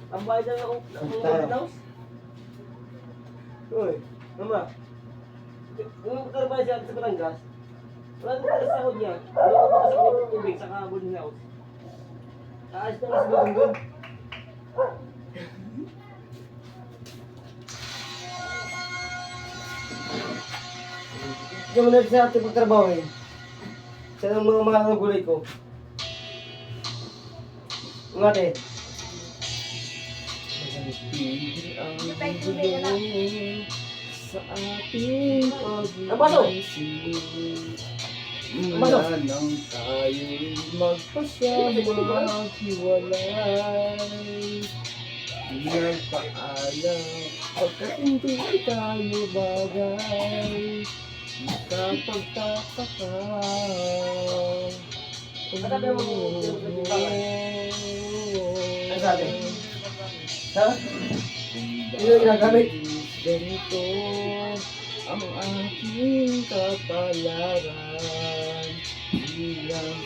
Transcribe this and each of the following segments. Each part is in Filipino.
Ang bayad lang ako ng open house. Uy, mama. Kung trabaho siya sa Batangas, wala nang pala sa sahod niya. Wala ko pa sa tubig sa boarding house. Taas na lang sa doon. Diyan mo na sa ating pagtrabaho eh. Sa mga mahal ng gulay ko. Mga ate. Sa ating pag-ibig mula nang tayo'y magpasama hiwalay. Nagpaalam pagkat hindi tayo bagay. Nakapagtataka. Ano sabi? Ha? Hindi na ginagamit? Ganito ang aking kapalaran. Bilang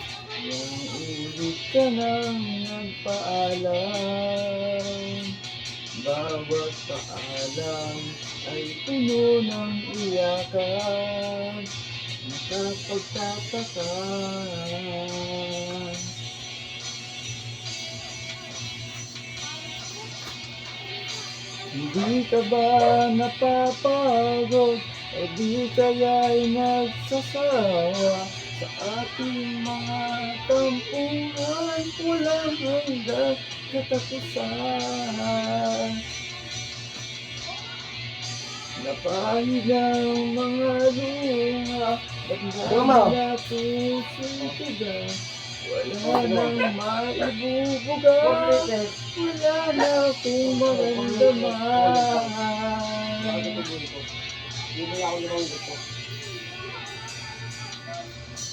yung ulit ka nang nagpaalam. Bawat paalam ay puno ng iyakan. Nakapagtataka. Hindi ka ba napapagod? O di kaya'y nagsasawa sa ating mga tampuhan? Walang hanggang katapusan. Napahilang mga luha, bagay na puso'y tiga. Wala nang maibubuga, wala na akong maramdaman. Hindi ako limang gusto.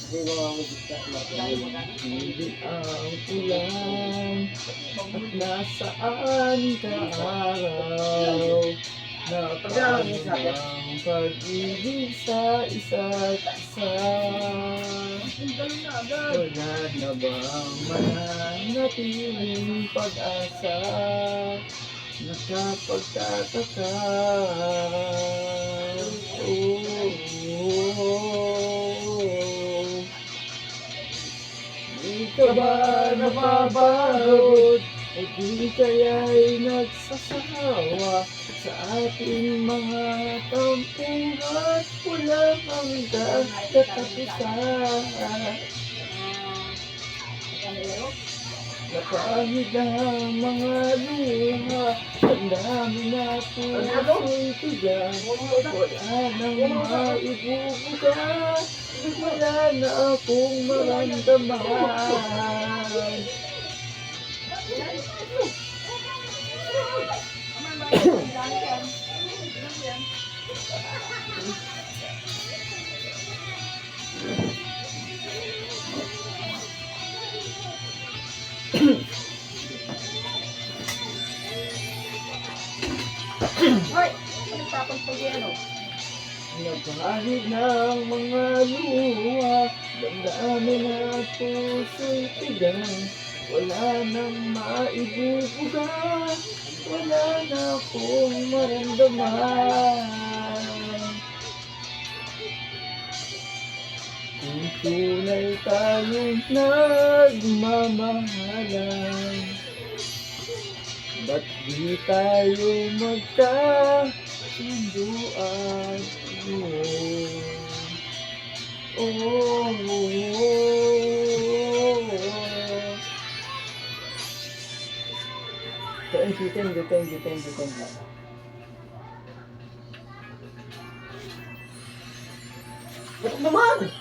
Hindi ako gusto. Hindi ang ulan, at nasaan ka araw. Napakang pag-ibig sa isa't isa. Wala na bang mananatiling pag-asa? Nakapagtataka. Di ka ba napapagod? O di kaya'y nagsasawa sa ating mga tampuhan? Walang hanggang katapusan. Napahilang mga luha, ang dami na puso'y tiga. Wala nang maibubuga, wala na akong maramdaman. Hoy! Nagtapon po yan o. Nabahid ng mga luha, damdamin at puso'y tigang. Wala nang maibubuga, wala na akong maramdaman. Kung tunay tayong nagmamahalan, ba't di tayo magkasunduan? Thank you. Ba't naman?